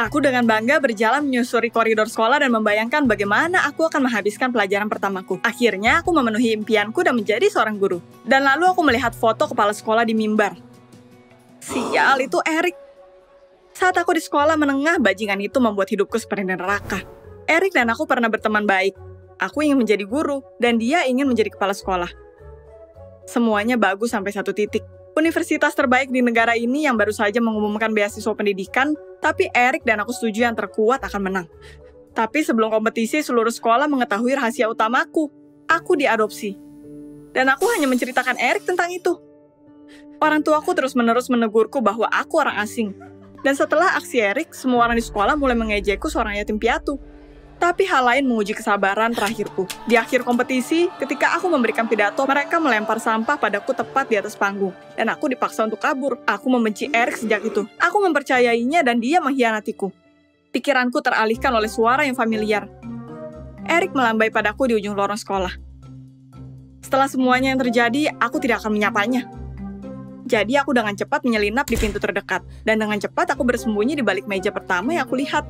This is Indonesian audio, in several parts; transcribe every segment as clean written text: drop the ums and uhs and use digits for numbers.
Aku dengan bangga berjalan menyusuri koridor sekolah dan membayangkan bagaimana aku akan menghabiskan pelajaran pertamaku. Akhirnya, aku memenuhi impianku dan menjadi seorang guru. Dan lalu aku melihat foto kepala sekolah di mimbar. Sial, itu Erik. Saat aku di sekolah menengah, bajingan itu membuat hidupku seperti neraka. Erik dan aku pernah berteman baik. Aku ingin menjadi guru, dan dia ingin menjadi kepala sekolah. Semuanya bagus sampai satu titik. Universitas terbaik di negara ini yang baru saja mengumumkan beasiswa pendidikan, tapi Erik dan aku setuju yang terkuat akan menang. Tapi sebelum kompetisi, seluruh sekolah mengetahui rahasia utamaku. Aku diadopsi. Dan aku hanya menceritakan Erik tentang itu. Orang tuaku terus-menerus menegurku bahwa aku orang asing. Dan setelah aksi Erik, semua orang di sekolah mulai mengejekku seorang yatim piatu. Tapi hal lain menguji kesabaran terakhirku. Di akhir kompetisi, ketika aku memberikan pidato, mereka melempar sampah padaku tepat di atas panggung. Dan aku dipaksa untuk kabur. Aku membenci Erik sejak itu. Aku mempercayainya dan dia mengkhianatiku. Pikiranku teralihkan oleh suara yang familiar. Erik melambai padaku di ujung lorong sekolah. Setelah semuanya yang terjadi, aku tidak akan menyapanya. Jadi aku dengan cepat menyelinap di pintu terdekat. Dan dengan cepat aku bersembunyi di balik meja pertama yang aku lihat.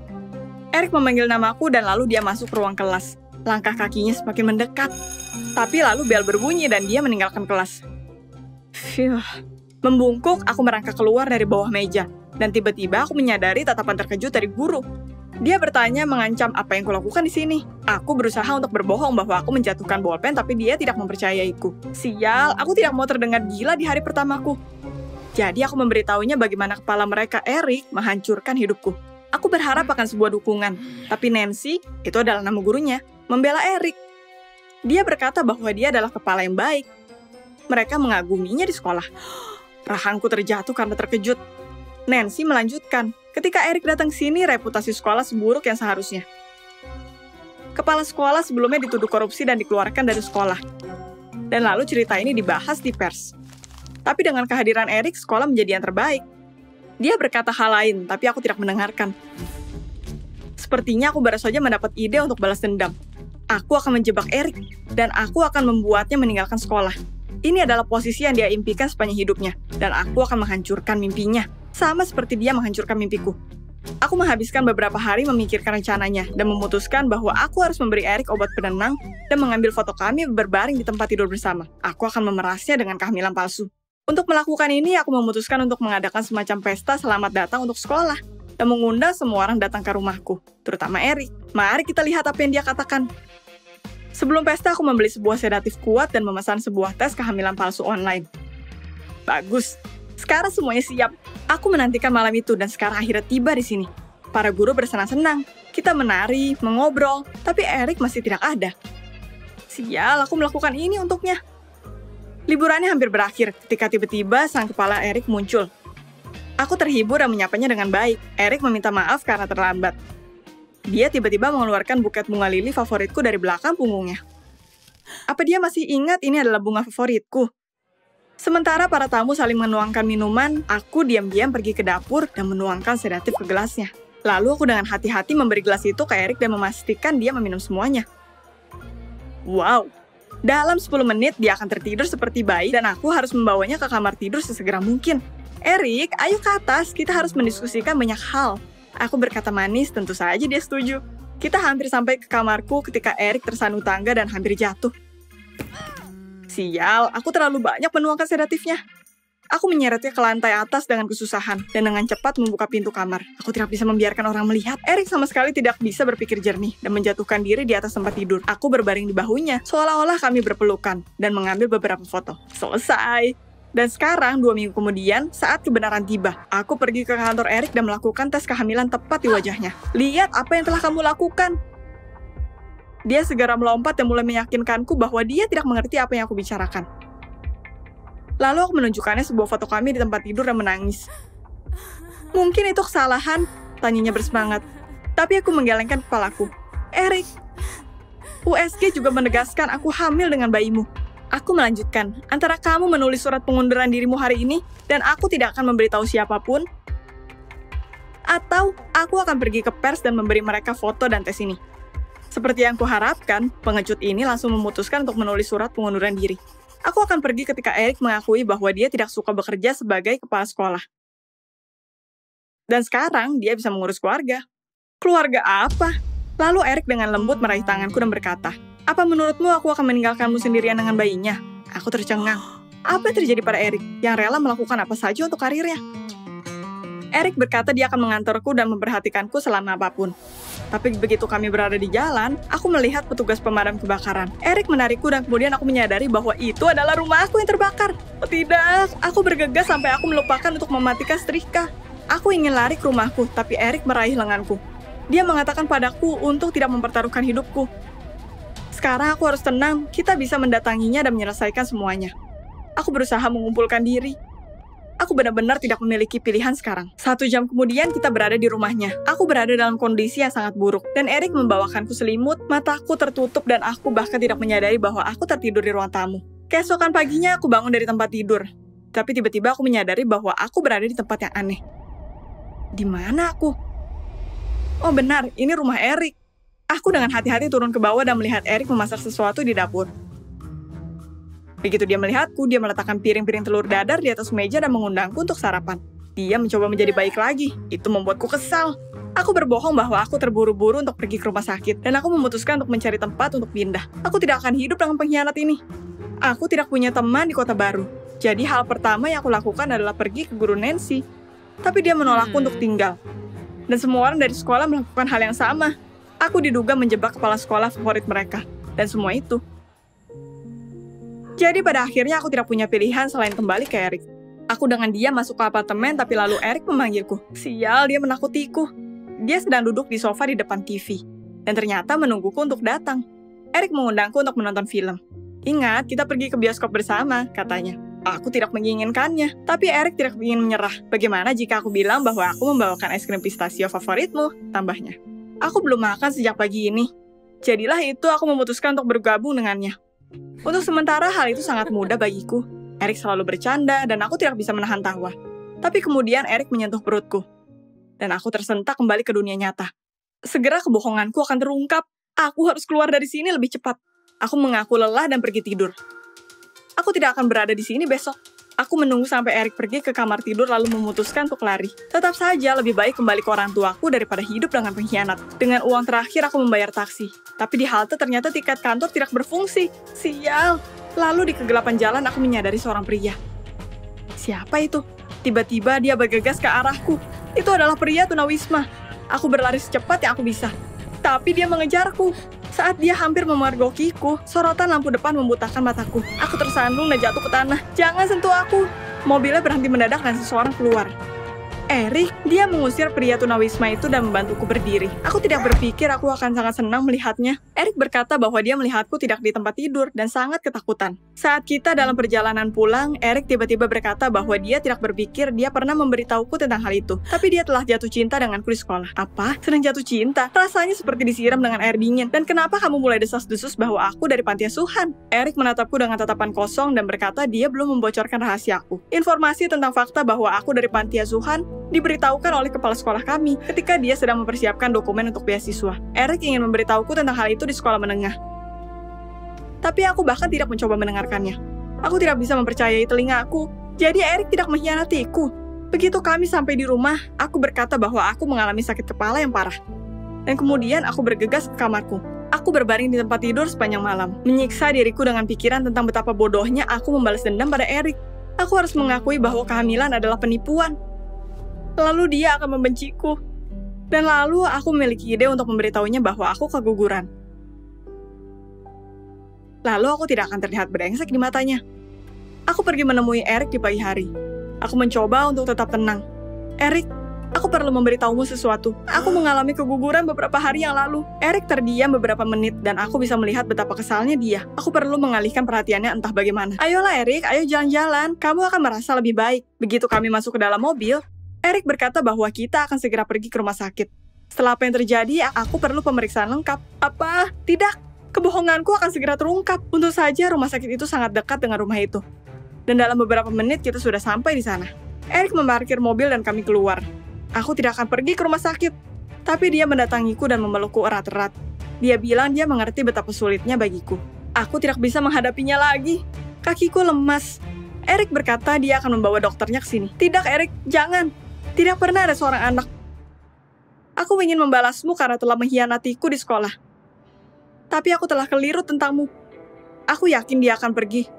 Erik memanggil namaku dan lalu dia masuk ke ruang kelas. Langkah kakinya semakin mendekat. Tapi lalu bel berbunyi dan dia meninggalkan kelas. Membungkuk, aku merangkak keluar dari bawah meja. Dan tiba-tiba aku menyadari tatapan terkejut dari guru. Dia bertanya mengancam apa yang kulakukan di sini. Aku berusaha untuk berbohong bahwa aku menjatuhkan bolpen, tapi dia tidak mempercayaiku. Sial, aku tidak mau terdengar gila di hari pertamaku. Jadi aku memberitahunya bagaimana kepala mereka, Erik, menghancurkan hidupku. Aku berharap akan sebuah dukungan, tapi Nancy, itu adalah nama gurunya, membela Erik. Dia berkata bahwa dia adalah kepala yang baik. Mereka mengaguminya di sekolah. Rahangku terjatuh karena terkejut. Nancy melanjutkan, ketika Erik datang sini, reputasi sekolah seburuk yang seharusnya. Kepala sekolah sebelumnya dituduh korupsi dan dikeluarkan dari sekolah. Dan lalu cerita ini dibahas di pers. Tapi dengan kehadiran Erik, sekolah menjadi yang terbaik. Dia berkata hal lain, tapi aku tidak mendengarkan. Sepertinya aku baru saja mendapat ide untuk balas dendam. Aku akan menjebak Erik, dan aku akan membuatnya meninggalkan sekolah. Ini adalah posisi yang dia impikan sepanjang hidupnya, dan aku akan menghancurkan mimpinya, sama seperti dia menghancurkan mimpiku. Aku menghabiskan beberapa hari memikirkan rencananya, dan memutuskan bahwa aku harus memberi Erik obat penenang dan mengambil foto kami berbaring di tempat tidur bersama. Aku akan memerasnya dengan kehamilan palsu. Untuk melakukan ini, aku memutuskan untuk mengadakan semacam pesta selamat datang untuk sekolah dan mengundang semua orang datang ke rumahku, terutama Erik. Mari kita lihat apa yang dia katakan. Sebelum pesta, aku membeli sebuah sedatif kuat dan memesan sebuah tes kehamilan palsu online. Bagus, sekarang semuanya siap. Aku menantikan malam itu dan sekarang akhirnya tiba di sini. Para guru bersenang-senang, kita menari, mengobrol, tapi Erik masih tidak ada. Sial, aku melakukan ini untuknya. Liburannya hampir berakhir ketika tiba-tiba sang kepala Erik muncul. Aku terhibur dan menyapanya dengan baik. Erik meminta maaf karena terlambat. Dia tiba-tiba mengeluarkan buket bunga lili favoritku dari belakang punggungnya. Apa dia masih ingat ini adalah bunga favoritku? Sementara para tamu saling menuangkan minuman, aku diam-diam pergi ke dapur dan menuangkan sedatif ke gelasnya. Lalu aku dengan hati-hati memberi gelas itu ke Erik dan memastikan dia meminum semuanya. Wow! Dalam 10 menit, dia akan tertidur seperti bayi dan aku harus membawanya ke kamar tidur sesegera mungkin. Erik, ayo ke atas, kita harus mendiskusikan banyak hal. Aku berkata manis, tentu saja dia setuju. Kita hampir sampai ke kamarku ketika Erik tersandung tangga dan hampir jatuh. Sial, aku terlalu banyak menuangkan sedatifnya. Aku menyeretnya ke lantai atas dengan kesusahan, dan dengan cepat membuka pintu kamar. Aku tidak bisa membiarkan orang melihat. Erik sama sekali tidak bisa berpikir jernih, dan menjatuhkan diri di atas tempat tidur. Aku berbaring di bahunya, seolah-olah kami berpelukan, dan mengambil beberapa foto. Selesai! Dan sekarang, 2 minggu kemudian, saat kebenaran tiba, aku pergi ke kantor Erik dan melakukan tes kehamilan tepat di wajahnya. Lihat apa yang telah kamu lakukan! Dia segera melompat dan mulai meyakinkanku bahwa dia tidak mengerti apa yang aku bicarakan. Lalu aku menunjukkannya sebuah foto kami di tempat tidur dan menangis. Mungkin itu kesalahan, tanyanya bersemangat. Tapi aku menggelengkan kepalaku. Erik, USG juga menegaskan aku hamil dengan bayimu. Aku melanjutkan, antara kamu menulis surat pengunduran dirimu hari ini, dan aku tidak akan memberitahu siapapun, atau aku akan pergi ke pers dan memberi mereka foto dan tes ini. Seperti yang kuharapkan, pengecut ini langsung memutuskan untuk menulis surat pengunduran diri. Aku akan pergi ketika Erik mengakui bahwa dia tidak suka bekerja sebagai kepala sekolah. Dan sekarang dia bisa mengurus keluarga. Keluarga apa? Lalu Erik dengan lembut meraih tanganku dan berkata, "Apa menurutmu aku akan meninggalkanmu sendirian dengan bayinya?" Aku tercengang. Apa yang terjadi pada Erik yang rela melakukan apa saja untuk karirnya? Erik berkata dia akan mengantarku dan memperhatikanku selama apapun. Tapi begitu kami berada di jalan, aku melihat petugas pemadam kebakaran. Erik menarikku dan kemudian aku menyadari bahwa itu adalah rumah aku yang terbakar. Oh tidak, aku bergegas sampai aku melupakan untuk mematikan setrika. Aku ingin lari ke rumahku, tapi Erik meraih lenganku. Dia mengatakan padaku untuk tidak mempertaruhkan hidupku. Sekarang aku harus tenang, kita bisa mendatanginya dan menyelesaikan semuanya. Aku berusaha mengumpulkan diri. Aku benar-benar tidak memiliki pilihan sekarang. 1 jam kemudian kita berada di rumahnya. Aku berada dalam kondisi yang sangat buruk. Dan Erik membawakanku selimut, mataku tertutup dan aku bahkan tidak menyadari bahwa aku tertidur di ruang tamu. Keesokan paginya aku bangun dari tempat tidur. Tapi tiba-tiba aku menyadari bahwa aku berada di tempat yang aneh. Di mana aku? Oh benar, ini rumah Erik. Aku dengan hati-hati turun ke bawah dan melihat Erik memasak sesuatu di dapur. Begitu dia melihatku, dia meletakkan piring-piring telur dadar di atas meja dan mengundangku untuk sarapan. Dia mencoba menjadi baik lagi. Itu membuatku kesal. Aku berbohong bahwa aku terburu-buru untuk pergi ke rumah sakit, dan aku memutuskan untuk mencari tempat untuk pindah. Aku tidak akan hidup dengan pengkhianat ini. Aku tidak punya teman di kota baru. Jadi hal pertama yang aku lakukan adalah pergi ke guru Nancy. Tapi dia menolakku untuk tinggal. Dan semua orang dari sekolah melakukan hal yang sama. Aku diduga menjebak kepala sekolah favorit mereka. Dan semua itu. Jadi pada akhirnya aku tidak punya pilihan selain kembali ke Erik. Aku dengan dia masuk ke apartemen, tapi lalu Erik memanggilku. Sial, dia menakutiku. Dia sedang duduk di sofa di depan TV. Dan ternyata menungguku untuk datang. Erik mengundangku untuk menonton film. Ingat, kita pergi ke bioskop bersama, katanya. Aku tidak menginginkannya, tapi Erik tidak ingin menyerah. Bagaimana jika aku bilang bahwa aku membawakan es krim pistachio favoritmu, tambahnya. Aku belum makan sejak pagi ini. Jadilah itu aku memutuskan untuk bergabung dengannya. Untuk sementara hal itu sangat mudah bagiku. Erik selalu bercanda dan aku tidak bisa menahan tawa. Tapi kemudian Erik menyentuh perutku. Dan aku tersentak kembali ke dunia nyata. Segera kebohonganku akan terungkap. Aku harus keluar dari sini lebih cepat. Aku mengaku lelah dan pergi tidur. Aku tidak akan berada di sini besok. Aku menunggu sampai Erik pergi ke kamar tidur lalu memutuskan untuk lari. Tetap saja lebih baik kembali ke orang tuaku daripada hidup dengan pengkhianat. Dengan uang terakhir aku membayar taksi. Tapi di halte ternyata tiket kantor tidak berfungsi. Sial. Lalu di kegelapan jalan aku menyadari seorang pria. Siapa itu? Tiba-tiba dia bergegas ke arahku. Itu adalah pria tunawisma. Aku berlari secepat yang aku bisa. Tapi dia mengejarku. Saat dia hampir memergokiku, sorotan lampu depan membutakan mataku. Aku tersandung dan jatuh ke tanah. Jangan sentuh aku. Mobilnya berhenti mendadak dan seseorang keluar. Erik, dia mengusir pria tunawisma itu dan membantuku berdiri. Aku tidak berpikir aku akan sangat senang melihatnya. Erik berkata bahwa dia melihatku tidak di tempat tidur dan sangat ketakutan. Saat kita dalam perjalanan pulang, Erik tiba-tiba berkata bahwa dia tidak berpikir dia pernah memberitahuku tentang hal itu. Tapi dia telah jatuh cinta denganku di sekolah. Apa? Sedang jatuh cinta? Rasanya seperti disiram dengan air dingin. Dan kenapa kamu mulai desas-desus bahwa aku dari panti asuhan? Erik menatapku dengan tatapan kosong dan berkata dia belum membocorkan rahasiaku. Informasi tentang fakta bahwa aku dari panti asuhan diberitahukan oleh kepala sekolah kami ketika dia sedang mempersiapkan dokumen untuk beasiswa. Erik ingin memberitahuku tentang hal itu di sekolah menengah. Tapi aku bahkan tidak mencoba mendengarkannya. Aku tidak bisa mempercayai telingaku. Jadi Erik tidak mengkhianatiku. Begitu kami sampai di rumah, aku berkata bahwa aku mengalami sakit kepala yang parah. Dan kemudian aku bergegas ke kamarku. Aku berbaring di tempat tidur sepanjang malam, menyiksa diriku dengan pikiran tentang betapa bodohnya aku membalas dendam pada Erik. Aku harus mengakui bahwa kehamilan adalah penipuan. Lalu dia akan membenciku. Dan lalu aku memiliki ide untuk memberitahunya bahwa aku keguguran. Lalu aku tidak akan terlihat brengsek di matanya. Aku pergi menemui Erik di pagi hari. Aku mencoba untuk tetap tenang. Erik, aku perlu memberitahumu sesuatu. Aku mengalami keguguran beberapa hari yang lalu. Erik terdiam beberapa menit dan aku bisa melihat betapa kesalnya dia. Aku perlu mengalihkan perhatiannya entah bagaimana. Ayolah Erik, ayo jalan-jalan. Kamu akan merasa lebih baik. Begitu kami masuk ke dalam mobil, Erik berkata bahwa kita akan segera pergi ke rumah sakit. Setelah apa yang terjadi, aku perlu pemeriksaan lengkap. Apa? Tidak. Kebohonganku akan segera terungkap. Untung saja rumah sakit itu sangat dekat dengan rumah itu. Dan dalam beberapa menit kita sudah sampai di sana. Erik memarkir mobil dan kami keluar. Aku tidak akan pergi ke rumah sakit. Tapi dia mendatangiku dan memelukku erat-erat. Dia bilang dia mengerti betapa sulitnya bagiku. Aku tidak bisa menghadapinya lagi. Kakiku lemas. Erik berkata dia akan membawa dokternya ke sini. Tidak Erik, jangan. Tidak pernah ada seorang anak. Aku ingin membalasmu karena telah mengkhianatiku di sekolah. Tapi aku telah keliru tentangmu. Aku yakin dia akan pergi.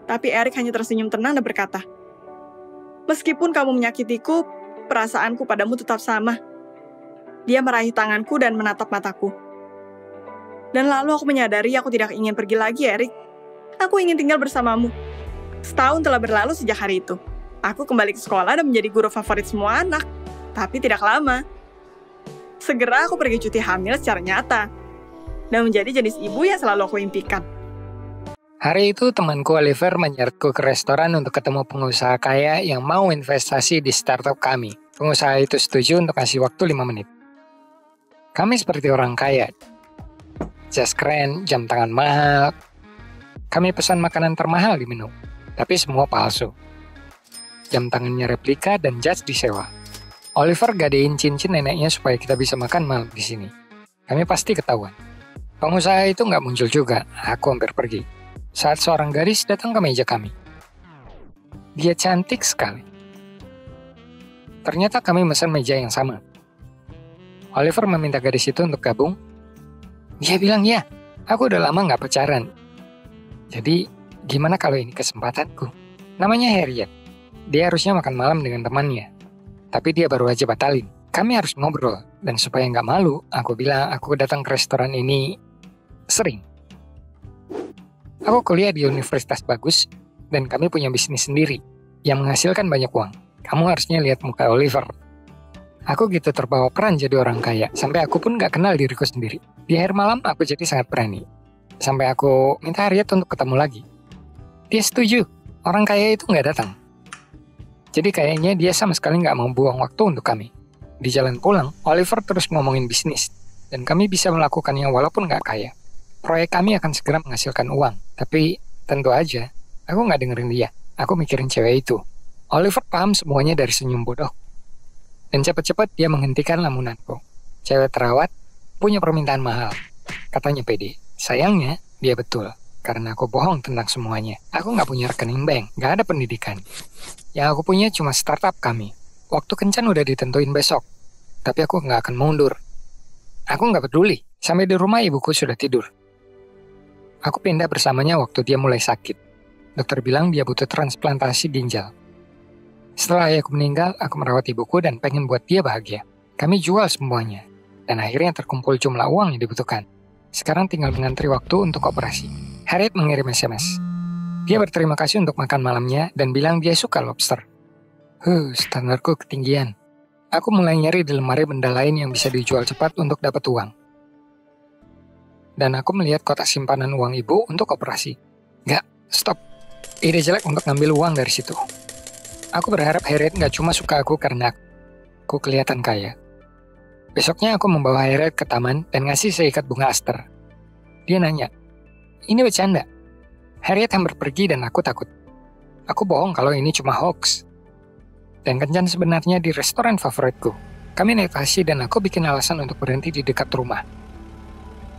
Tapi Erik hanya tersenyum tenang dan berkata, meskipun kamu menyakitiku, perasaanku padamu tetap sama. Dia meraih tanganku dan menatap mataku. Dan lalu aku menyadari aku tidak ingin pergi lagi, Erik. Aku ingin tinggal bersamamu. Setahun telah berlalu sejak hari itu. Aku kembali ke sekolah dan menjadi guru favorit semua anak. Tapi tidak lama. Segera aku pergi cuti hamil secara nyata. Dan menjadi jenis ibu yang selalu aku impikan. Hari itu temanku Oliver menyeretku ke restoran untuk ketemu pengusaha kaya yang mau investasi di startup kami. Pengusaha itu setuju untuk kasih waktu 5 menit. Kami seperti orang kaya. Jas keren, jam tangan mahal. Kami pesan makanan termahal di menu, tapi semua palsu. Jam tangannya replika dan jas disewa. Oliver gadein cincin neneknya supaya kita bisa makan malam di sini. Kami pasti ketahuan. Pengusaha itu nggak muncul juga, aku hampir pergi. Saat seorang gadis datang ke meja kami. Dia cantik sekali. Ternyata kami memesan meja yang sama. Oliver meminta gadis itu untuk gabung. Dia bilang, ya, aku udah lama nggak pacaran. Jadi, gimana kalau ini kesempatanku? Namanya Harriet. Dia harusnya makan malam dengan temannya. Tapi dia baru aja batalin. Kami harus ngobrol. Dan supaya nggak malu, aku bilang aku datang ke restoran ini sering. Aku kuliah di universitas bagus, dan kami punya bisnis sendiri, yang menghasilkan banyak uang. Kamu harusnya lihat muka Oliver. Aku gitu terbawa peran jadi orang kaya, sampai aku pun gak kenal diriku sendiri. Di akhir malam, aku jadi sangat berani. Sampai aku minta Harriet untuk ketemu lagi. Dia setuju, orang kaya itu gak datang. Jadi kayaknya dia sama sekali gak mau buang waktu untuk kami. Di jalan pulang, Oliver terus ngomongin bisnis, dan kami bisa melakukannya walaupun gak kaya. Proyek kami akan segera menghasilkan uang, tapi tentu aja, aku gak dengerin dia. Aku mikirin cewek itu. Oliver paham semuanya dari senyum bodoh. Dan cepat-cepat dia menghentikan lamunanku. Cewek terawat, punya permintaan mahal. Katanya pede. Sayangnya, dia betul. Karena aku bohong tentang semuanya. Aku gak punya rekening bank, gak ada pendidikan. Yang aku punya cuma startup kami. Waktu kencan udah ditentuin besok. Tapi aku gak akan mundur. Aku gak peduli. Sampai di rumah ibuku sudah tidur. Aku pindah bersamanya waktu dia mulai sakit. Dokter bilang dia butuh transplantasi ginjal. Setelah ayahku meninggal, aku merawat ibuku dan pengen buat dia bahagia. Kami jual semuanya. Dan akhirnya terkumpul jumlah uang yang dibutuhkan. Sekarang tinggal mengantri waktu untuk operasi. Harriet mengirim SMS. Dia berterima kasih untuk makan malamnya dan bilang dia suka lobster. Standarku ketinggian. Aku mulai nyari di lemari benda lain yang bisa dijual cepat untuk dapat uang. Dan aku melihat kotak simpanan uang ibu untuk operasi. Nggak, stop. Ide jelek untuk ngambil uang dari situ. Aku berharap Harriet nggak cuma suka aku karena aku kelihatan kaya. Besoknya aku membawa Harriet ke taman dan ngasih seikat bunga aster. Dia nanya, ini bercanda? Harriet hampir pergi dan aku takut. Aku bohong kalau ini cuma hoax. Dan kencan sebenarnya di restoran favoritku. Kami naik taksi dan aku bikin alasan untuk berhenti di dekat rumah.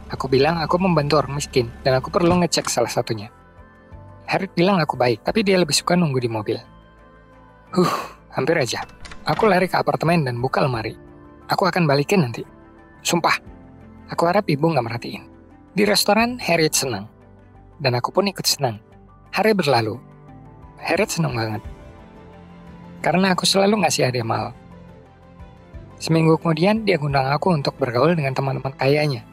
Aku bilang aku membantu orang miskin dan aku perlu ngecek salah satunya. Harriet bilang aku baik, tapi dia lebih suka nunggu di mobil. Hampir aja. Aku lari ke apartemen dan buka lemari. Aku akan balikin nanti. Sumpah. Aku harap ibu gak merhatiin. Di restoran, Harriet senang. Dan aku pun ikut senang. Hari berlalu. Harriet senang banget. Karena aku selalu ngasih hadiah mahal. Seminggu kemudian, dia ngundang aku untuk bergaul dengan teman-teman kayanya.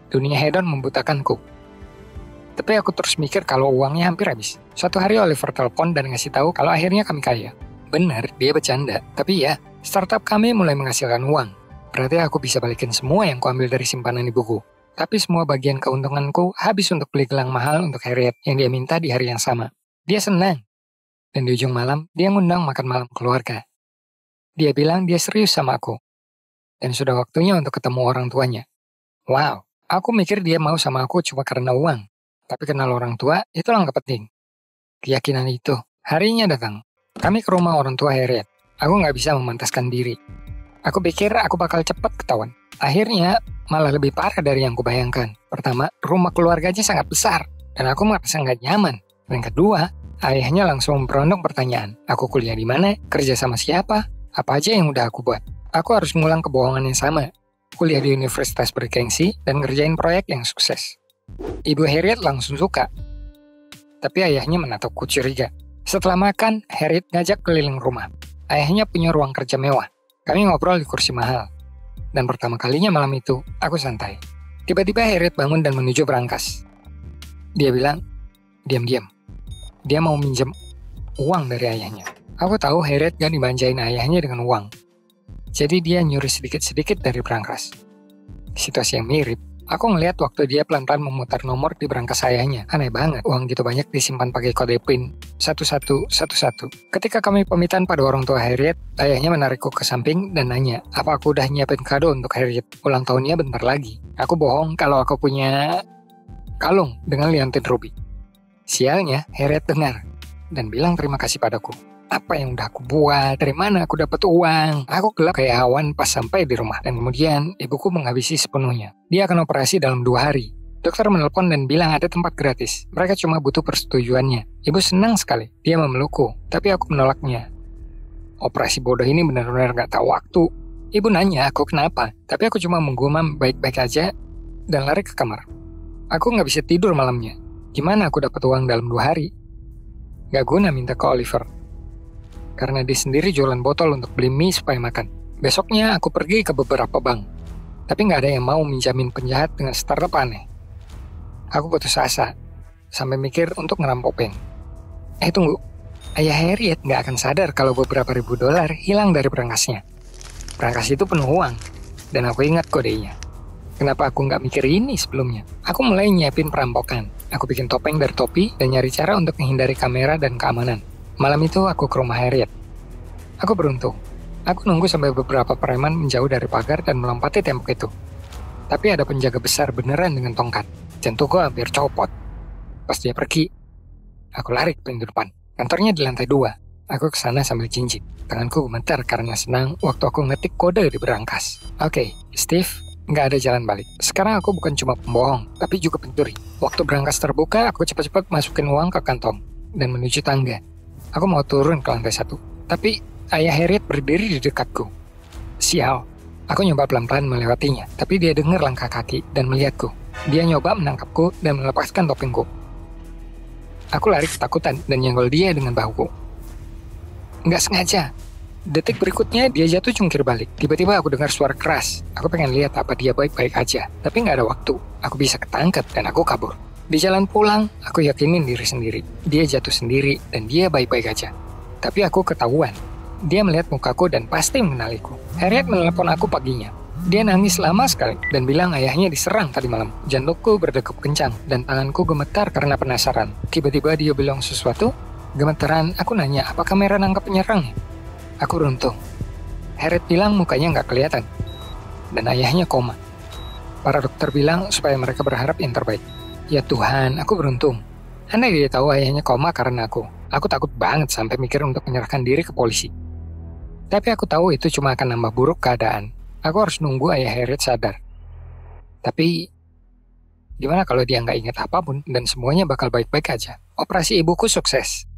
Dunia hedon membutakanku. Tapi aku terus mikir kalau uangnya hampir habis. Suatu hari Oliver telepon dan ngasih tahu kalau akhirnya kami kaya. Benar, dia bercanda. Tapi ya, startup kami mulai menghasilkan uang. Berarti aku bisa balikin semua yang kuambil dari simpanan ibuku. Tapi semua bagian keuntunganku habis untuk beli gelang mahal untuk Harriet yang dia minta di hari yang sama. Dia senang. Dan di ujung malam, dia ngundang makan malam keluarga. Dia bilang dia serius sama aku. Dan sudah waktunya untuk ketemu orang tuanya. Wow, aku mikir dia mau sama aku cuma karena uang. Tapi kenal orang tua, itu langkah penting. Keyakinan itu, harinya datang. Kami ke rumah orang tua Harriet. Aku nggak bisa memantaskan diri. Aku pikir aku bakal cepat ketahuan. Akhirnya, malah lebih parah dari yang kubayangkan. Pertama, rumah keluarganya sangat besar. Dan aku merasa nggak nyaman. Dan kedua, Ayahnya langsung berondong pertanyaan. Aku kuliah di mana? Kerja sama siapa? Apa aja yang udah aku buat? Aku harus ngulang kebohongan yang sama. Kuliah di universitas bergengsi dan ngerjain proyek yang sukses. Ibu Harriet langsung suka. Tapi ayahnya menatapku curiga. Setelah makan, Harriet ngajak keliling rumah. Ayahnya punya ruang kerja mewah. Kami ngobrol di kursi mahal. Dan pertama kalinya malam itu, aku santai. Tiba-tiba Harriet bangun dan menuju berangkas. Dia bilang, diam-diam. Dia mau minjem uang dari ayahnya. Aku tahu Harriet gak dibanjain ayahnya dengan uang. Jadi dia nyuri sedikit-sedikit dari berangkas. Situasi yang mirip. Aku ngeliat waktu dia pelan-pelan memutar nomor di berangkas ayahnya. Aneh banget, uang gitu banyak disimpan pakai kode PIN. 1111. Ketika kami pamitan pada orang tua Harriet, ayahnya menarikku ke samping dan nanya, apa aku udah nyiapin kado untuk Harriet? Ulang tahunnya bentar lagi. Aku bohong kalau aku punya kalung dengan liontin ruby. Sialnya, Harriet dengar dan bilang terima kasih padaku. Apa yang udah aku buat? Dari mana aku dapat uang? Aku gelap kayak awan pas sampai di rumah. Dan kemudian, ibuku menghabisi sepenuhnya. Dia akan operasi dalam 2 hari. Dokter menelpon dan bilang ada tempat gratis. Mereka cuma butuh persetujuannya. Ibu senang sekali. Dia memelukku, tapi aku menolaknya. Operasi bodoh ini benar-benar gak tahu waktu. Ibu nanya aku kenapa, tapi aku cuma menggumam baik-baik aja dan lari ke kamar. Aku gak bisa tidur malamnya. Gimana aku dapat uang dalam 2 hari? Gak guna minta ke Oliver. Karena dia sendiri jualan botol untuk beli mie supaya makan. Besoknya aku pergi ke beberapa bank. Tapi gak ada yang mau minjamin penjahat dengan startup aneh. Aku putus asa. Sampai mikir untuk ngerampok bank. Tunggu. Ayah Harriet gak akan sadar kalau beberapa ribu dolar hilang dari berangkasnya. Berangkas itu penuh uang. Dan aku ingat kodenya. Kenapa aku nggak mikir ini sebelumnya? Aku mulai nyiapin perampokan. Aku bikin topeng dari topi dan nyari cara untuk menghindari kamera dan keamanan. Malam itu aku ke rumah Harriet. Aku beruntung. Aku nunggu sampai beberapa preman menjauh dari pagar dan melompati tembok itu. Tapi ada penjaga besar beneran dengan tongkat. Jantungku hampir copot. Pas dia pergi, aku lari ke pintu depan. Kantornya di lantai 2. Aku kesana sambil jinjit. Tanganku gemetar karena senang waktu aku ngetik kode di berangkas. Oke, Steve. Nggak ada jalan balik. Sekarang aku bukan cuma pembohong, tapi juga pencuri. Waktu berangkas terbuka, aku cepat-cepat masukin uang ke kantong dan menuju tangga. Aku mau turun ke lantai 1, tapi ayah Harriet berdiri di dekatku. Sial. Aku nyoba pelan-pelan melewatinya, tapi dia dengar langkah kaki dan melihatku. Dia nyoba menangkapku dan melepaskan topengku. Aku lari ketakutan dan nyenggol dia dengan bahuku. Nggak sengaja. Detik berikutnya dia jatuh jungkir balik. Tiba-tiba aku dengar suara keras. Aku pengen lihat apa dia baik-baik aja. Tapi nggak ada waktu. Aku bisa ketangkep dan aku kabur. Di jalan pulang, aku yakinin diri sendiri. Dia jatuh sendiri dan dia baik-baik aja. Tapi aku ketahuan. Dia melihat mukaku dan pasti mengenaliku. Harriet menelepon aku paginya. Dia nangis lama sekali dan bilang ayahnya diserang tadi malam. Jantungku berdegup kencang dan tanganku gemetar karena penasaran. Tiba-tiba dia bilang sesuatu. Gemetaran, aku nanya apa kamera nangkap penyerangnya. Aku beruntung. Harriet bilang mukanya nggak kelihatan. Dan ayahnya koma. Para dokter bilang supaya mereka berharap yang terbaik. Ya Tuhan, aku beruntung. Andai dia tahu ayahnya koma karena aku takut banget sampai mikir untuk menyerahkan diri ke polisi. Tapi aku tahu itu cuma akan nambah buruk keadaan. Aku harus nunggu ayah Harriet sadar. Tapi, gimana kalau dia nggak ingat apapun dan semuanya bakal baik-baik aja? Operasi ibuku sukses.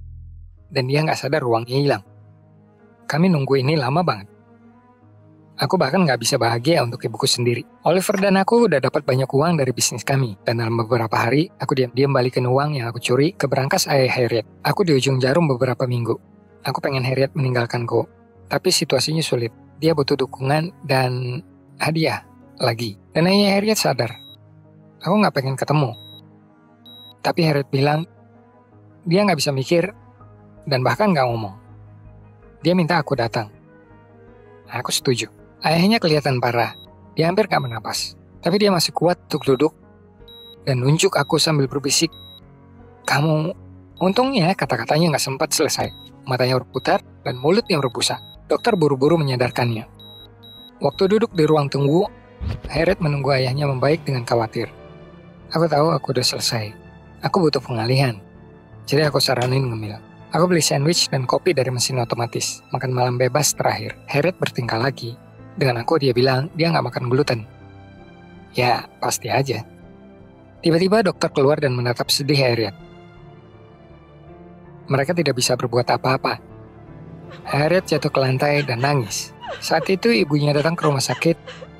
Dan dia nggak sadar uangnya hilang. Kami nunggu ini lama banget. Aku bahkan nggak bisa bahagia untuk ibuku sendiri. Oliver dan aku udah dapat banyak uang dari bisnis kami. Dan dalam beberapa hari, aku diam-diam balikin uang yang aku curi ke berangkas ayah Harriet. Aku di ujung jarum beberapa minggu. Aku pengen Harriet meninggalkanku. Tapi situasinya sulit. Dia butuh dukungan dan hadiah lagi. Dan ayah Harriet sadar. Aku nggak pengen ketemu. Tapi Harriet bilang, dia nggak bisa mikir dan bahkan nggak ngomong. Dia minta aku datang. Aku setuju. Ayahnya kelihatan parah. Dia hampir gak bernapas. Tapi dia masih kuat untuk duduk dan nunjuk aku sambil berbisik. Kamu... Untungnya kata-katanya gak sempat selesai. Matanya berputar dan mulutnya berbusa. Dokter buru-buru menyadarkannya. Waktu duduk di ruang tunggu, Harriet menunggu ayahnya membaik dengan khawatir. Aku tahu aku udah selesai. Aku butuh pengalihan. Jadi aku saranin ngemil. Aku beli sandwich dan kopi dari mesin otomatis. Makan malam bebas terakhir. Harriet bertingkah lagi. Dengan aku dia bilang dia nggak makan gluten. Ya, pasti aja. Tiba-tiba dokter keluar dan menatap sedih Harriet. mereka tidak bisa berbuat apa-apa. Harriet jatuh ke lantai dan nangis. Saat itu ibunya datang ke rumah sakit.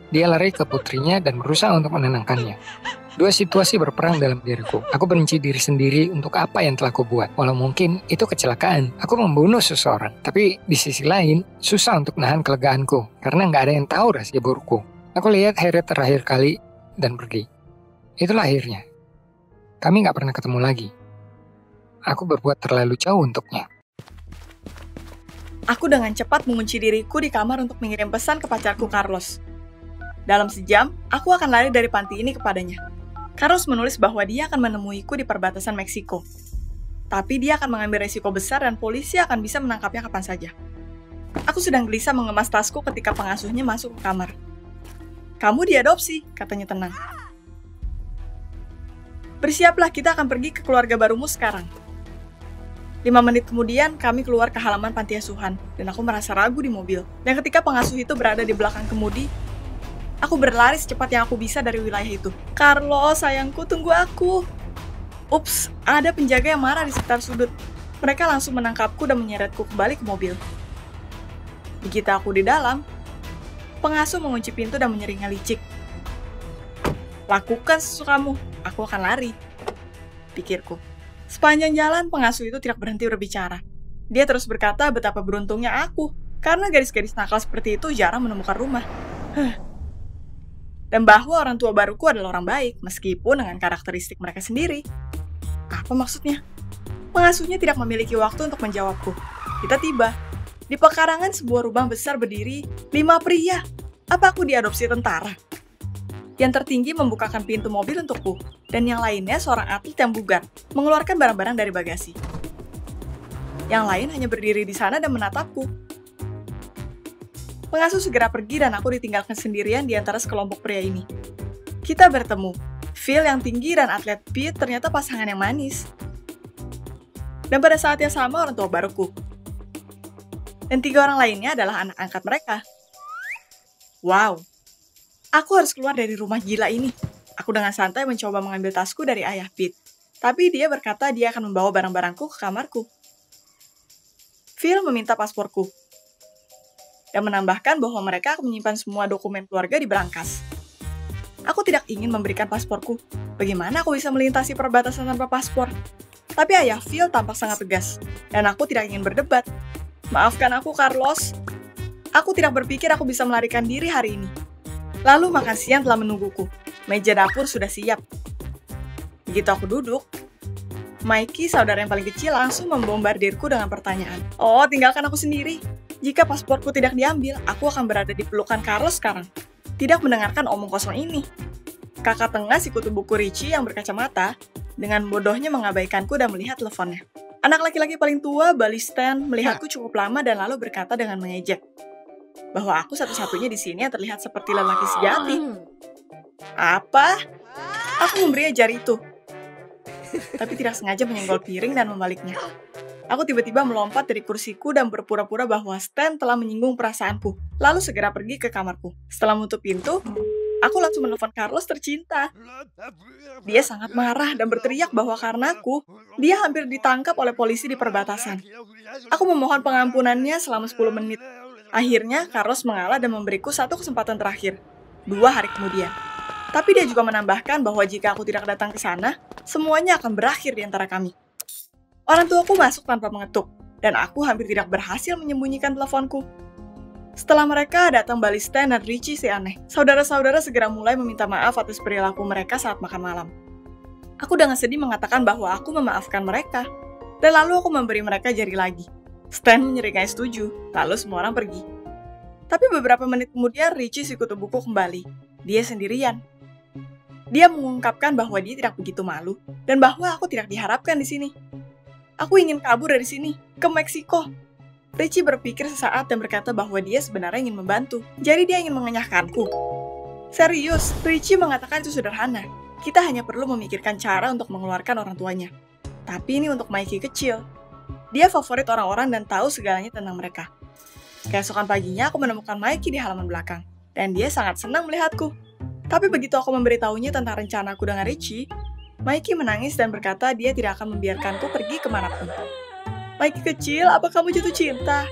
Dia lari ke putrinya dan berusaha untuk menenangkannya. Dua situasi berperang dalam diriku. Aku benci diri sendiri untuk apa yang telah kubuat. Walau mungkin itu kecelakaan. Aku membunuh seseorang. Tapi di sisi lain, susah untuk nahan kelegaanku. Karena nggak ada yang tahu rahasia burukku. Aku lihat Harriet terakhir kali dan pergi. Itulah akhirnya. Kami nggak pernah ketemu lagi. Aku berbuat terlalu jauh untuknya. Aku dengan cepat mengunci diriku di kamar untuk mengirim pesan ke pacarku Carlos. Dalam sejam, aku akan lari dari panti ini kepadanya. Carlos menulis bahwa dia akan menemuiku di perbatasan Meksiko. Tapi dia akan mengambil resiko besar dan polisi akan bisa menangkapnya kapan saja. Aku sedang gelisah mengemas tasku ketika pengasuhnya masuk ke kamar. "Kamu diadopsi," katanya tenang. "Bersiaplah, kita akan pergi ke keluarga barumu sekarang." 5 menit kemudian, kami keluar ke halaman panti asuhan, dan aku merasa ragu di mobil. Dan ketika pengasuh itu berada di belakang kemudi, aku berlari secepat yang aku bisa dari wilayah itu. "Carlos, sayangku, tunggu aku." Ups, ada penjaga yang marah di sekitar sudut. Mereka langsung menangkapku dan menyeretku kembali ke mobil. Begitu aku di dalam, pengasuh mengunci pintu dan menyeringai licik. "Lakukan sesukamu, aku akan lari," pikirku. Sepanjang jalan, pengasuh itu tidak berhenti berbicara. Dia terus berkata betapa beruntungnya aku, karena gadis-gadis nakal seperti itu jarang menemukan rumah. Dan bahwa orang tua baruku adalah orang baik, meskipun dengan karakteristik mereka sendiri. Apa maksudnya? Pengasuhnya tidak memiliki waktu untuk menjawabku. Kita tiba. Di pekarangan sebuah rumah besar berdiri 5 pria. Apa aku diadopsi tentara? Yang tertinggi membukakan pintu mobil untukku, dan yang lainnya seorang atlet yang bugar, mengeluarkan barang-barang dari bagasi. Yang lain hanya berdiri di sana dan menatapku. Pengasuh segera pergi dan aku ditinggalkan sendirian di antara sekelompok pria ini. Kita bertemu. Phil yang tinggi dan atlet Pete ternyata pasangan yang manis. Dan pada saat yang sama orang tua baruku. Dan 3 orang lainnya adalah anak angkat mereka. Wow. Aku harus keluar dari rumah gila ini. Aku dengan santai mencoba mengambil tasku dari ayah Pete. Tapi dia berkata dia akan membawa barang-barangku ke kamarku. Phil meminta pasporku. Dan menambahkan bahwa mereka akan menyimpan semua dokumen keluarga di berangkas. Aku tidak ingin memberikan pasporku. Bagaimana aku bisa melintasi perbatasan tanpa paspor? Tapi ayah Phil tampak sangat tegas. Dan aku tidak ingin berdebat. "Maafkan aku, Carlos. Aku tidak berpikir aku bisa melarikan diri hari ini." Lalu makan siang telah menungguku. Meja dapur sudah siap. Begitu aku duduk, Mikey, saudara yang paling kecil, langsung membombardirku dengan pertanyaan. "Oh, tinggalkan aku sendiri. Jika pasporku tidak diambil, aku akan berada di pelukan Carlos sekarang." Tidak mendengarkan omong kosong ini. Kakak tengah si kutu buku Richie yang berkacamata, dengan bodohnya mengabaikanku dan melihat teleponnya. Anak laki-laki paling tua, Bali Stan, melihatku cukup lama dan lalu berkata dengan mengejek bahwa aku satu-satunya di sini yang terlihat seperti lelaki sejati. Apa? Aku memberi jari itu, tapi tidak sengaja menyenggol piring dan membaliknya. Aku tiba-tiba melompat dari kursiku dan berpura-pura bahwa Stan telah menyinggung perasaanku, lalu segera pergi ke kamarku. Setelah menutup pintu, aku langsung menelpon Carlos tercinta. Dia sangat marah dan berteriak bahwa karena aku, dia hampir ditangkap oleh polisi di perbatasan. Aku memohon pengampunannya selama 10 menit. Akhirnya, Carlos mengalah dan memberiku satu kesempatan terakhir, 2 hari kemudian. Tapi dia juga menambahkan bahwa jika aku tidak datang ke sana, semuanya akan berakhir di antara kami. Orang tuaku masuk tanpa mengetuk, dan aku hampir tidak berhasil menyembunyikan teleponku. Setelah mereka, datang Bali Stan dan Richie si aneh. Saudara-saudara segera mulai meminta maaf atas perilaku mereka saat makan malam. Aku dengan sedih mengatakan bahwa aku memaafkan mereka, dan lalu aku memberi mereka jari lagi. Stan menyeringai setuju, lalu semua orang pergi. Tapi beberapa menit kemudian Richie si kutu buku kembali. Dia sendirian. Dia mengungkapkan bahwa dia tidak begitu malu, dan bahwa aku tidak diharapkan di sini. Aku ingin kabur dari sini, ke Meksiko. Richie berpikir sesaat dan berkata bahwa dia sebenarnya ingin membantu, jadi dia ingin mengenyahkanku. Serius, Richie mengatakan itu sederhana. Kita hanya perlu memikirkan cara untuk mengeluarkan orang tuanya. Tapi ini untuk Mikey kecil. Dia favorit orang-orang dan tahu segalanya tentang mereka. Keesokan paginya aku menemukan Mikey di halaman belakang, dan dia sangat senang melihatku. Tapi begitu aku memberitahunya tentang rencanaku dengan Richie, Mikey menangis dan berkata dia tidak akan membiarkanku pergi kemanapun. Mikey kecil, apa kamu jatuh cinta?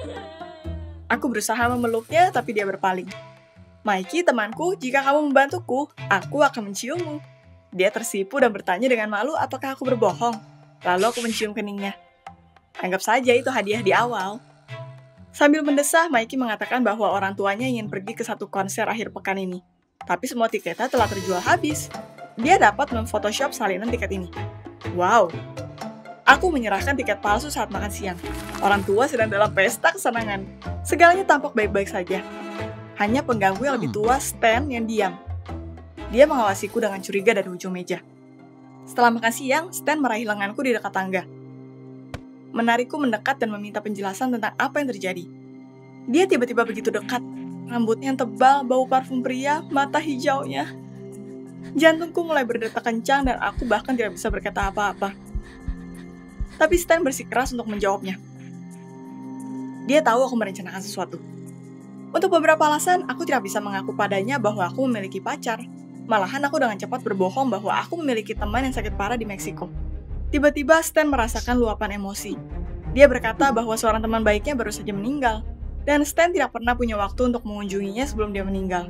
Aku berusaha memeluknya, tapi dia berpaling. Mikey, temanku, jika kamu membantuku, aku akan menciummu. Dia tersipu dan bertanya dengan malu apakah aku berbohong. Lalu aku mencium keningnya. Anggap saja itu hadiah di awal. Sambil mendesah, Mikey mengatakan bahwa orang tuanya ingin pergi ke satu konser akhir pekan ini. Tapi semua tiketnya telah terjual habis. Dia dapat memfotoshop salinan tiket ini. Wow! Aku menyerahkan tiket palsu saat makan siang. Orang tua sedang dalam pesta kesenangan. Segalanya tampak baik-baik saja. Hanya pengganggu yang lebih tua, Stan, yang diam. Dia mengawasiku dengan curiga dari ujung meja. Setelah makan siang, Stan meraih lenganku di dekat tangga. Menarikku mendekat dan meminta penjelasan tentang apa yang terjadi. Dia tiba-tiba begitu dekat. Rambutnya yang tebal, bau parfum pria, mata hijaunya. Jantungku mulai berdetak kencang dan aku bahkan tidak bisa berkata apa-apa. Tapi Stan bersikeras untuk menjawabnya. Dia tahu aku merencanakan sesuatu. Untuk beberapa alasan, aku tidak bisa mengaku padanya bahwa aku memiliki pacar. Malahan aku dengan cepat berbohong bahwa aku memiliki teman yang sakit parah di Meksiko. Tiba-tiba Stan merasakan luapan emosi. Dia berkata bahwa seorang teman baiknya baru saja meninggal, dan Stan tidak pernah punya waktu untuk mengunjunginya sebelum dia meninggal.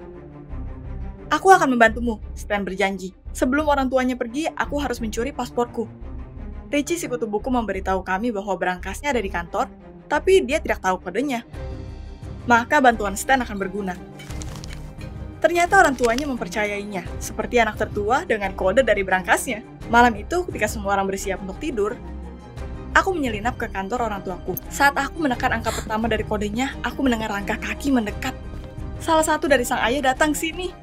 Aku akan membantumu, Stan berjanji. Sebelum orang tuanya pergi, aku harus mencuri pasporku. Richie si kutu buku memberitahu kami bahwa berangkasnya ada di kantor, tapi dia tidak tahu kodenya. Maka bantuan Stan akan berguna. Ternyata orang tuanya mempercayainya, seperti anak tertua dengan kode dari berangkasnya. Malam itu, ketika semua orang bersiap untuk tidur, aku menyelinap ke kantor orang tuaku. Saat aku menekan angka pertama dari kodenya, aku mendengar langkah kaki mendekat. Salah satu dari sang ayah datang sini.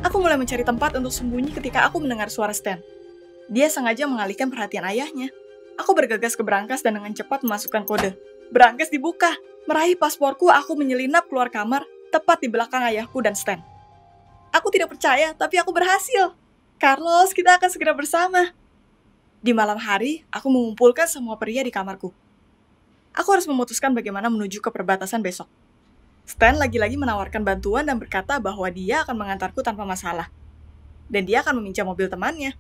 Aku mulai mencari tempat untuk sembunyi ketika aku mendengar suara Stan. Dia sengaja mengalihkan perhatian ayahnya. Aku bergegas ke berangkas dan dengan cepat memasukkan kode. Berangkas dibuka. Meraih pasporku, aku menyelinap keluar kamar, tepat di belakang ayahku dan Stan. Aku tidak percaya, tapi aku berhasil. Carlos, kita akan segera bersama. Di malam hari, aku mengumpulkan semua pria di kamarku. Aku harus memutuskan bagaimana menuju ke perbatasan besok. Stan lagi-lagi menawarkan bantuan dan berkata bahwa dia akan mengantarku tanpa masalah. Dan dia akan meminjam mobil temannya.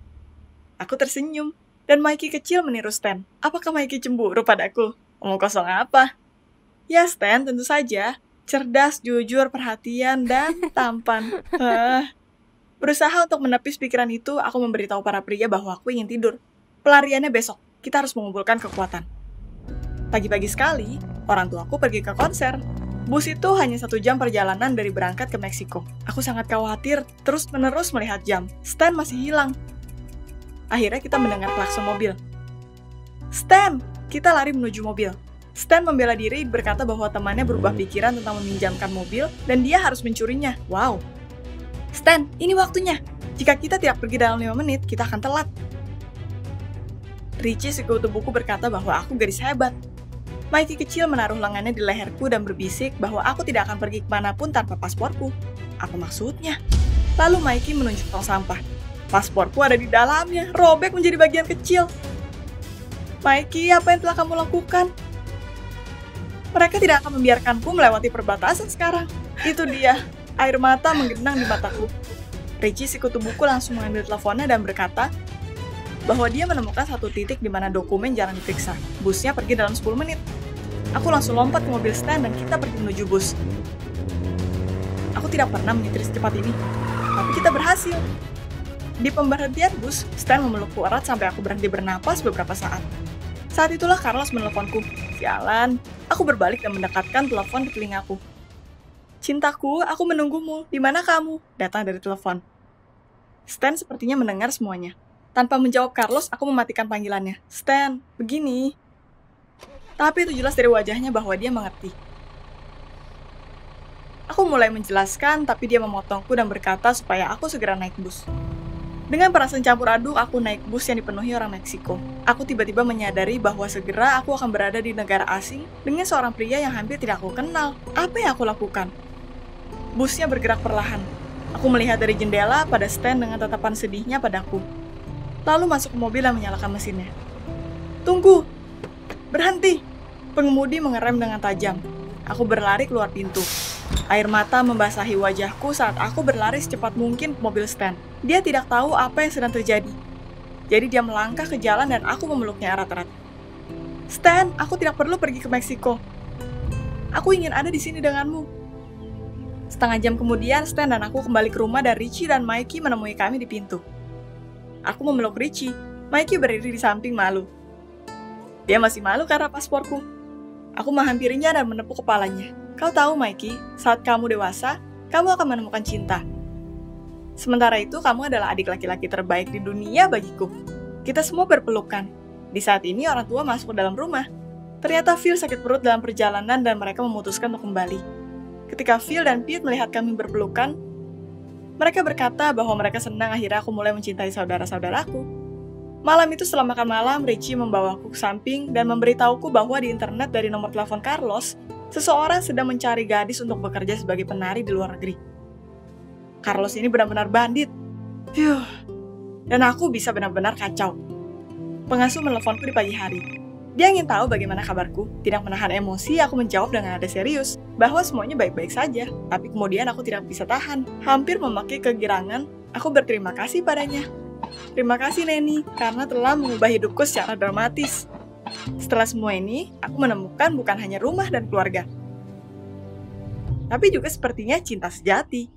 Aku tersenyum, dan Mikey kecil meniru Stan. Apakah Mikey cemburu padaku? Omong kosong apa? Ya Stan, tentu saja. Cerdas, jujur, perhatian, dan tampan. Berusaha untuk menepis pikiran itu, aku memberitahu para pria bahwa aku ingin tidur. Pelariannya besok, kita harus mengumpulkan kekuatan. Pagi-pagi sekali, orang tuaku pergi ke konser. Bus itu hanya 1 jam perjalanan dari berangkat ke Meksiko. Aku sangat khawatir, terus-menerus melihat jam. Stan masih hilang. Akhirnya kita mendengar klakson mobil. Stan! Kita lari menuju mobil. Stan membela diri berkata bahwa temannya berubah pikiran tentang meminjamkan mobil dan dia harus mencurinya. Wow! Stan, ini waktunya. Jika kita tidak pergi dalam 5 menit, kita akan telat. Richie si kutu buku berkata bahwa aku gadis hebat. Mikey kecil menaruh lengannya di leherku dan berbisik bahwa aku tidak akan pergi kemanapun tanpa pasporku. Apa maksudnya? Lalu Mikey menunjuk tong sampah. Pasporku ada di dalamnya, robek menjadi bagian kecil. Mikey, apa yang telah kamu lakukan? Mereka tidak akan membiarkanku melewati perbatasan sekarang. Itu dia. Air mata menggenang di mataku. Richie si kutu buku langsung mengambil teleponnya dan berkata bahwa dia menemukan satu titik di mana dokumen jarang diperiksa. Busnya pergi dalam 10 menit. Aku langsung lompat ke mobil Stan dan kita pergi menuju bus. Aku tidak pernah menyetir secepat ini, tapi kita berhasil. Di pemberhentian bus, Stan memelukku erat sampai aku berhenti bernapas beberapa saat. Saat itulah Carlos menelponku. Sialan, aku berbalik dan mendekatkan telepon ke telingaku. Cintaku, aku menunggumu. Di mana kamu? Datang dari telepon. Stan sepertinya mendengar semuanya. Tanpa menjawab Carlos, aku mematikan panggilannya. Stan, begini. Tapi itu jelas dari wajahnya bahwa dia mengerti. Aku mulai menjelaskan, tapi dia memotongku dan berkata supaya aku segera naik bus. Dengan perasaan campur aduk, aku naik bus yang dipenuhi orang Meksiko. Aku tiba-tiba menyadari bahwa segera aku akan berada di negara asing dengan seorang pria yang hampir tidak aku kenal. Apa yang aku lakukan? Busnya bergerak perlahan. Aku melihat dari jendela pada Stan dengan tatapan sedihnya padaku. Lalu masuk ke mobil dan menyalakan mesinnya. Tunggu! Berhenti! Pengemudi mengerem dengan tajam. Aku berlari keluar pintu. Air mata membasahi wajahku saat aku berlari secepat mungkin ke mobil Stan. Dia tidak tahu apa yang sedang terjadi. Jadi dia melangkah ke jalan dan aku memeluknya erat-erat. Stan, aku tidak perlu pergi ke Meksiko. Aku ingin ada di sini denganmu. Setengah jam kemudian, Stan dan aku kembali ke rumah dan Richie dan Mikey menemui kami di pintu. Aku memeluk Richie. Mikey berdiri di samping malu. Dia masih malu karena pasporku. Aku menghampirinya dan menepuk kepalanya. Kau tahu, Mikey, saat kamu dewasa, kamu akan menemukan cinta. Sementara itu, kamu adalah adik laki-laki terbaik di dunia bagiku. Kita semua berpelukan. Di saat ini, orang tua masuk ke dalam rumah. Ternyata Phil sakit perut dalam perjalanan dan mereka memutuskan untuk kembali. Ketika Phil dan Pete melihat kami berpelukan, mereka berkata bahwa mereka senang akhirnya aku mulai mencintai saudara-saudaraku. Malam itu setelah makan malam, Richie membawaku ke samping dan memberitahuku bahwa di internet dari nomor telepon Carlos, seseorang sedang mencari gadis untuk bekerja sebagai penari di luar negeri. Carlos ini benar-benar bandit. Dan aku bisa benar-benar kacau. Pengasuh meneleponku di pagi hari. Dia ingin tahu bagaimana kabarku. Tidak menahan emosi, aku menjawab dengan nada serius bahwa semuanya baik-baik saja. Tapi kemudian aku tidak bisa tahan. Hampir memakai kegirangan, aku berterima kasih padanya. Terima kasih Neni, karena telah mengubah hidupku secara dramatis. Setelah semua ini, aku menemukan bukan hanya rumah dan keluarga, tapi juga sepertinya cinta sejati.